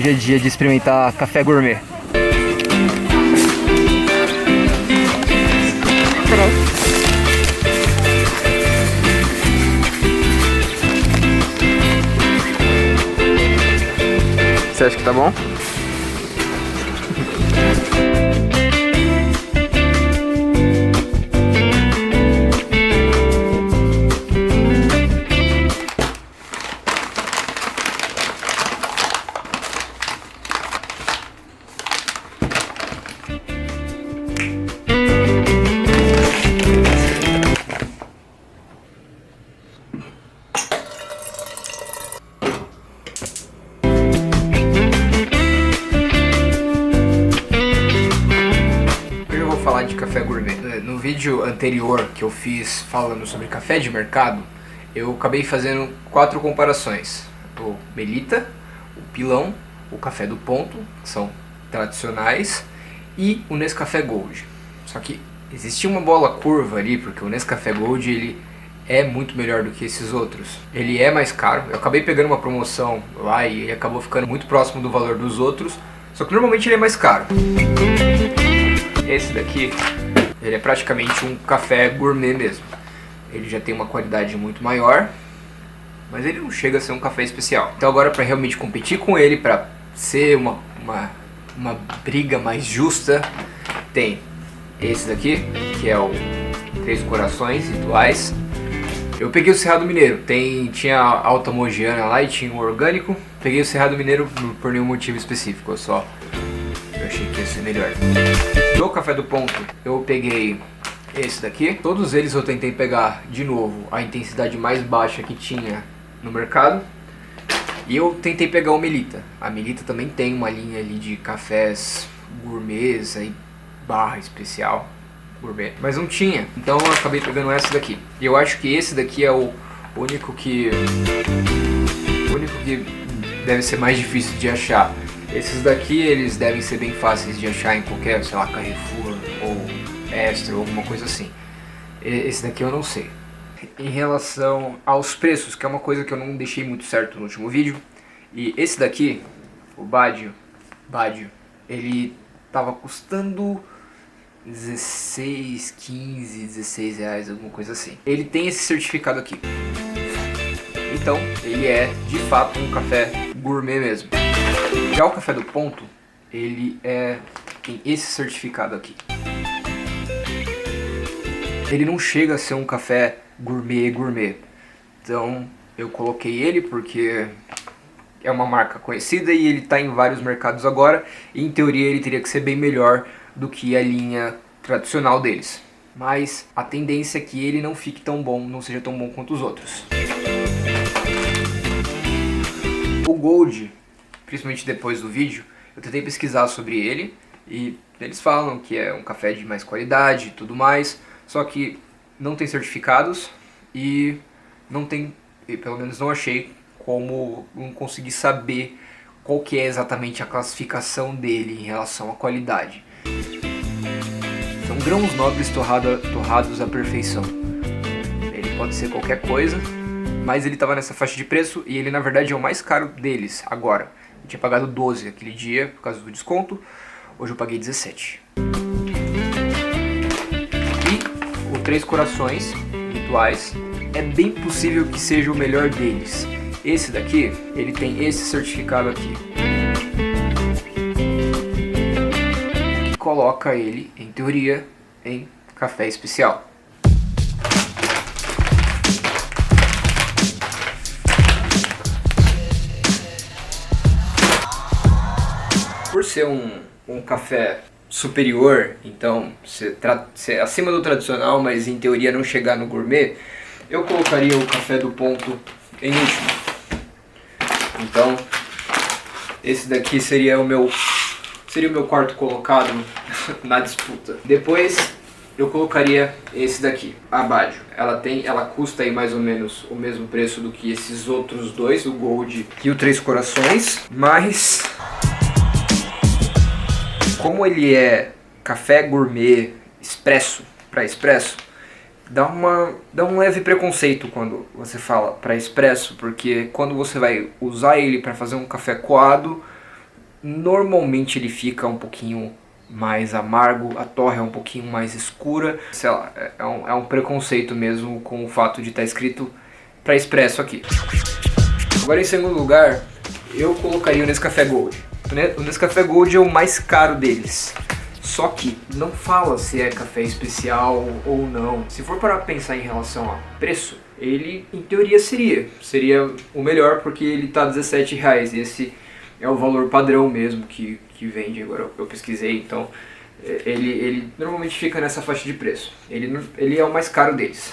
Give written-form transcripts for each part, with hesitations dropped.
Hoje é dia de experimentar café gourmet. Peraí. Você acha que tá bom? Falar de café gourmet. No vídeo anterior que eu fiz falando sobre café de mercado, eu acabei fazendo 4 comparações: o Melita, o Pilão, o Café do Ponto, que são tradicionais, e o Nescafé Gold. Só que existia uma bola curva ali, porque o Nescafé Gold ele é muito melhor do que esses outros. Ele é mais caro. Eu acabei pegando uma promoção lá e ele acabou ficando muito próximo do valor dos outros, só que normalmente ele é mais caro. Esse daqui, ele é praticamente um café gourmet mesmo. Ele já tem uma qualidade muito maior, mas ele não chega a ser um café especial. Então agora, para realmente competir com ele, para ser uma briga mais justa, tem esse daqui, que é o Três Corações Rituais. Eu peguei o Cerrado Mineiro, tinha a Alta Mogiana lá e tinha o orgânico. Peguei o Cerrado Mineiro por nenhum motivo específico, eu achei que ia ser melhor. Do Café do Ponto, eu peguei esse daqui. Todos eles eu tentei pegar de novo a intensidade mais baixa que tinha no mercado. E eu tentei pegar o Melita. A Melita também tem uma linha ali de cafés gourmets, aí, barra especial gourmet, mas não tinha. Então eu acabei pegando essa daqui. E eu acho que esse daqui é o único que deve ser mais difícil de achar. Esses daqui, eles devem ser bem fáceis de achar em qualquer, sei lá, Carrefour ou Extra ou alguma coisa assim. Esse daqui eu não sei. Em relação aos preços, que é uma coisa que eu não deixei muito certo no último vídeo, e esse daqui, o Badio, ele tava custando 16, 15, 16 reais, alguma coisa assim. Ele tem esse certificado aqui. Então, ele é de fato um café gourmet mesmo. Já o Café do Ponto, ele tem esse certificado aqui. Ele não chega a ser um café gourmet. Então eu coloquei ele porque é uma marca conhecida e ele está em vários mercados agora. E em teoria ele teria que ser bem melhor do que a linha tradicional deles. Mas a tendência é que ele não fique tão bom, não seja tão bom quanto os outros. O Gold, principalmente depois do vídeo, eu tentei pesquisar sobre ele e eles falam que é um café de mais qualidade e tudo mais, só que não tem certificados e não tem, pelo menos não achei como não consegui saber qual que é exatamente a classificação dele em relação à qualidade. São grãos nobres torrados à perfeição. Ele pode ser qualquer coisa, mas ele estava nessa faixa de preço e ele na verdade é o mais caro deles agora. Eu tinha pagado 12 aquele dia por causa do desconto, hoje eu paguei 17. E o Três Corações Rituais é bem possível que seja o melhor deles. Esse daqui, ele tem esse certificado aqui, que coloca ele, em teoria, em café especial. Por ser um café superior, então ser acima do tradicional, mas em teoria não chegar no gourmet, eu colocaria o Café do Ponto em último. Então, esse daqui seria o meu quarto colocado na disputa. Depois, eu colocaria esse daqui, a Badio. Ela custa aí mais ou menos o mesmo preço do que esses outros dois, o Gold e o Três Corações, mas como ele é café gourmet expresso, para expresso, dá um leve preconceito quando você fala para expresso, porque quando você vai usar ele para fazer um café coado, Normalmente ele fica um pouquinho mais amargo, a torra é um pouquinho mais escura. Sei lá, é um preconceito mesmo com o fato de estar escrito para expresso aqui. Agora, em segundo lugar, eu colocaria o Nescafé Gold. O Nescafé Gold é o mais caro deles. Só que não fala se é café especial ou não. Se for para pensar em relação a preço, ele em teoria seria o melhor, porque ele tá R$17. Esse é o valor padrão mesmo que vende. Agora eu pesquisei, então ele normalmente fica nessa faixa de preço. Ele é o mais caro deles.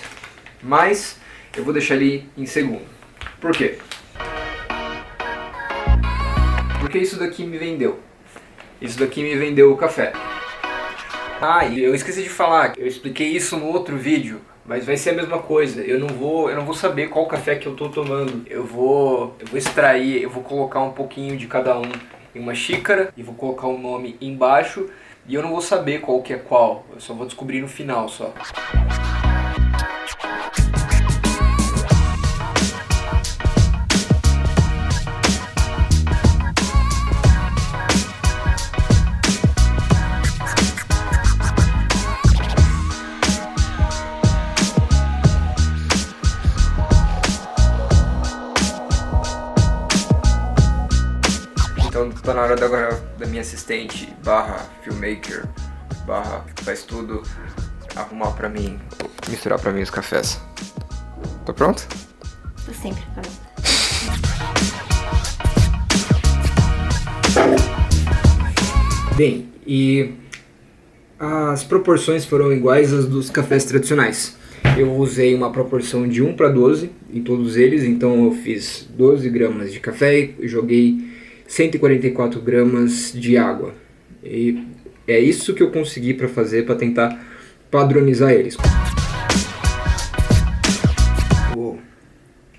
Mas eu vou deixar ele em segundo. Por quê? Porque isso daqui me vendeu. Isso daqui me vendeu o café. Ah, e eu esqueci de falar, eu expliquei isso no outro vídeo, mas vai ser a mesma coisa. Eu não vou saber qual café que eu tô tomando. Eu vou extrair, eu vou colocar um pouquinho de cada um em uma xícara e vou colocar o nome embaixo, e eu não vou saber qual que é qual. Eu só vou descobrir no final só. Então tá na hora agora da minha assistente barra filmmaker barra faz tudo arrumar pra mim, misturar pra mim os cafés. Tô pronto? Tô sempre pronta. Bem, e as proporções foram iguais às dos cafés tradicionais. Eu usei uma proporção de 1:12 em todos eles, então eu fiz 12 gramas de café e joguei 144 gramas de água. E é isso que eu consegui para fazer, para tentar padronizar eles.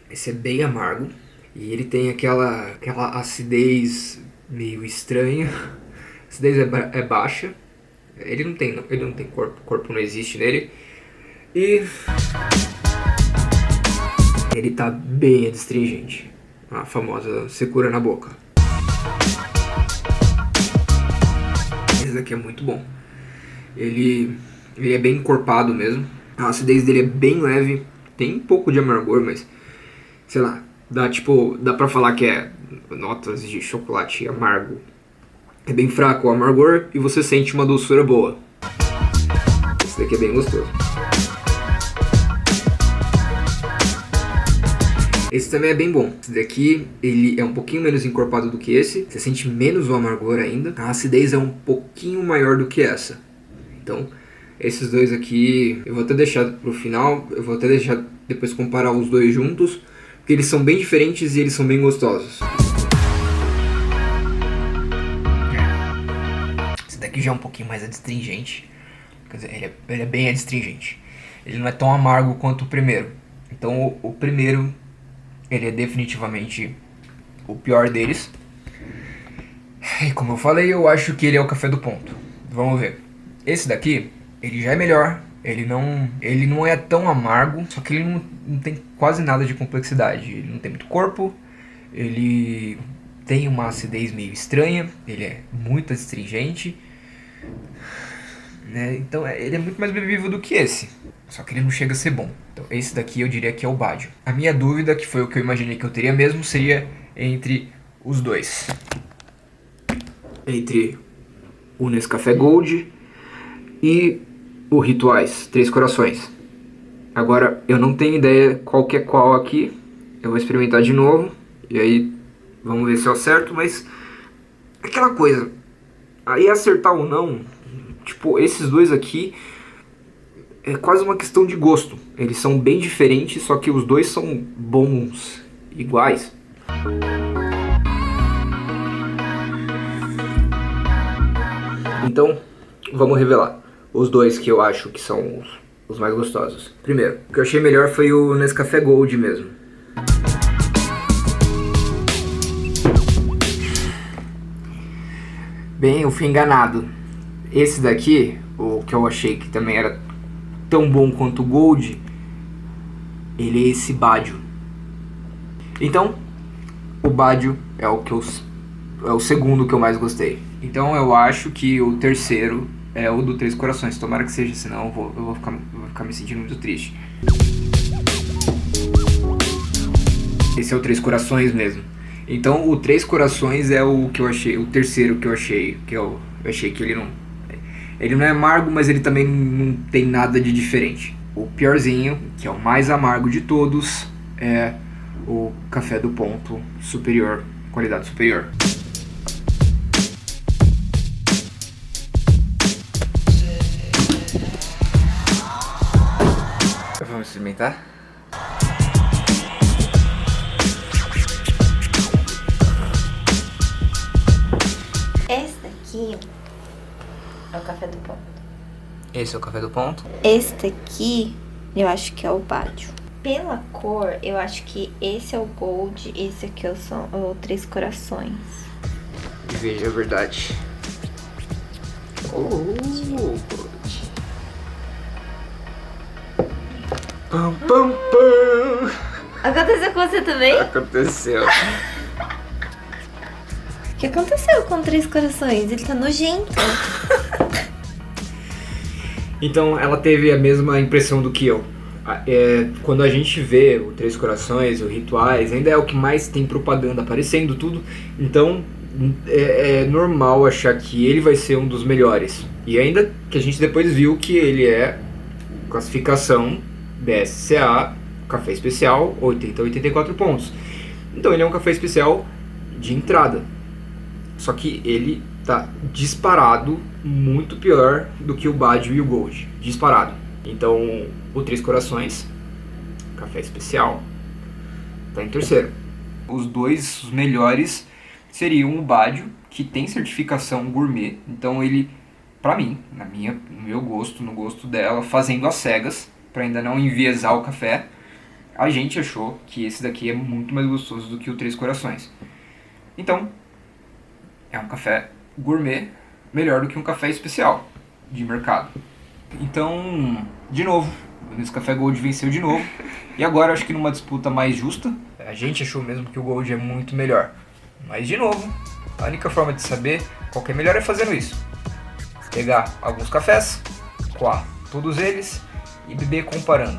Esse é bem amargo e ele tem aquela acidez meio estranha. A acidez é baixa. Ele não tem corpo não existe nele. E ele tá bem adstringente. A famosa secura na boca. Esse daqui é muito bom. Ele é bem encorpado mesmo. A acidez dele é bem leve. Tem um pouco de amargor, mas sei lá, dá pra falar que é notas de chocolate amargo. É bem fraco o amargor e você sente uma doçura boa. Esse daqui é bem gostoso. Esse também é bem bom. Esse daqui, ele é um pouquinho menos encorpado do que esse. Você sente menos o amargor ainda. A acidez é um pouquinho maior do que essa. Então, esses dois aqui, eu vou até deixar pro final. Eu vou até deixar depois comparar os dois juntos. Porque eles são bem diferentes e eles são bem gostosos. Esse daqui já é um pouquinho mais adstringente. Quer dizer, ele é bem adstringente. Ele não é tão amargo quanto o primeiro. Então, o primeiro... ele é definitivamente o pior deles. E como eu falei, eu acho que ele é o café do ponto. Vamos ver. Esse daqui, ele já é melhor. Ele não é tão amargo, só que ele não tem quase nada de complexidade. Ele não tem muito corpo. Ele tem uma acidez meio estranha. Ele é muito astringente. Né? Então ele é muito mais bebível do que esse. Só que ele não chega a ser bom. Então esse daqui eu diria que é o Badio. A minha dúvida, que foi o que eu imaginei que eu teria mesmo, seria entre os dois. Entre o Nescafé Gold e o Rituais, 3 corações. Agora, eu não tenho ideia qual que é qual aqui. Eu vou experimentar de novo. E aí, vamos ver se eu acerto, mas... aquela coisa. Aí acertar ou não, tipo, esses dois aqui... é quase uma questão de gosto. Eles são bem diferentes, só que os dois são bons, iguais. Então, vamos revelar os dois que eu acho que são os mais gostosos. Primeiro, o que eu achei melhor foi o Nescafé Gold mesmo. Bem, eu fui enganado. Esse daqui, o que eu achei que também era tão bom quanto o Gold, ele é esse Badio. Então, o Badio é o que eu é o segundo que eu mais gostei. Então eu acho que o terceiro é o do Três Corações. Tomara que seja, senão eu vou ficar me sentindo muito triste. Esse é o Três Corações mesmo. Então o Três Corações é o que eu achei, o terceiro que eu achei, eu achei que ele não é amargo, mas ele também não tem nada de diferente. O piorzinho, que é o mais amargo de todos, é o Café do Ponto superior, qualidade superior. Vamos experimentar? Esse daqui é o Café do Ponto. Esse é o Café do Ponto? Esse daqui eu acho que é o Bádio. Pela cor, eu acho que esse é o Gold, esse aqui é o Três Corações. E veja a verdade. Gold. Pam, pam, pam. Aconteceu com você também? Aconteceu. O que aconteceu com o Três Corações? Ele tá nojento. Então ela teve a mesma impressão do que eu. Quando a gente vê o Três Corações, o Rituais, ainda é o que mais tem propaganda aparecendo, tudo. Então é normal achar que ele vai ser um dos melhores. E ainda que a gente depois viu que ele é classificação BSCA, café especial, 80 a 84 pontos. Então ele é um café especial de entrada. Só que ele tá disparado muito pior do que o Bádio e o Gold. Disparado. Então o Três Corações, café especial, tá em terceiro. Os dois melhores seriam o Bádio, que tem certificação gourmet. Então ele, pra mim, no meu gosto, no gosto dela, fazendo às cegas, pra ainda não enviesar o café, a gente achou que esse daqui é muito mais gostoso do que o Três Corações. Então, é um café gourmet melhor do que um café especial de mercado. Então, de novo, o Nescafé Gold venceu de novo. E agora, acho que numa disputa mais justa, a gente achou mesmo que o Gold é muito melhor. Mas, de novo, a única forma de saber qual que é melhor é fazendo isso. Pegar alguns cafés, coar todos eles e beber comparando.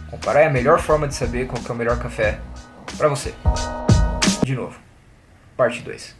Comparar é a melhor forma de saber qual que é o melhor café para você. De novo, parte 2.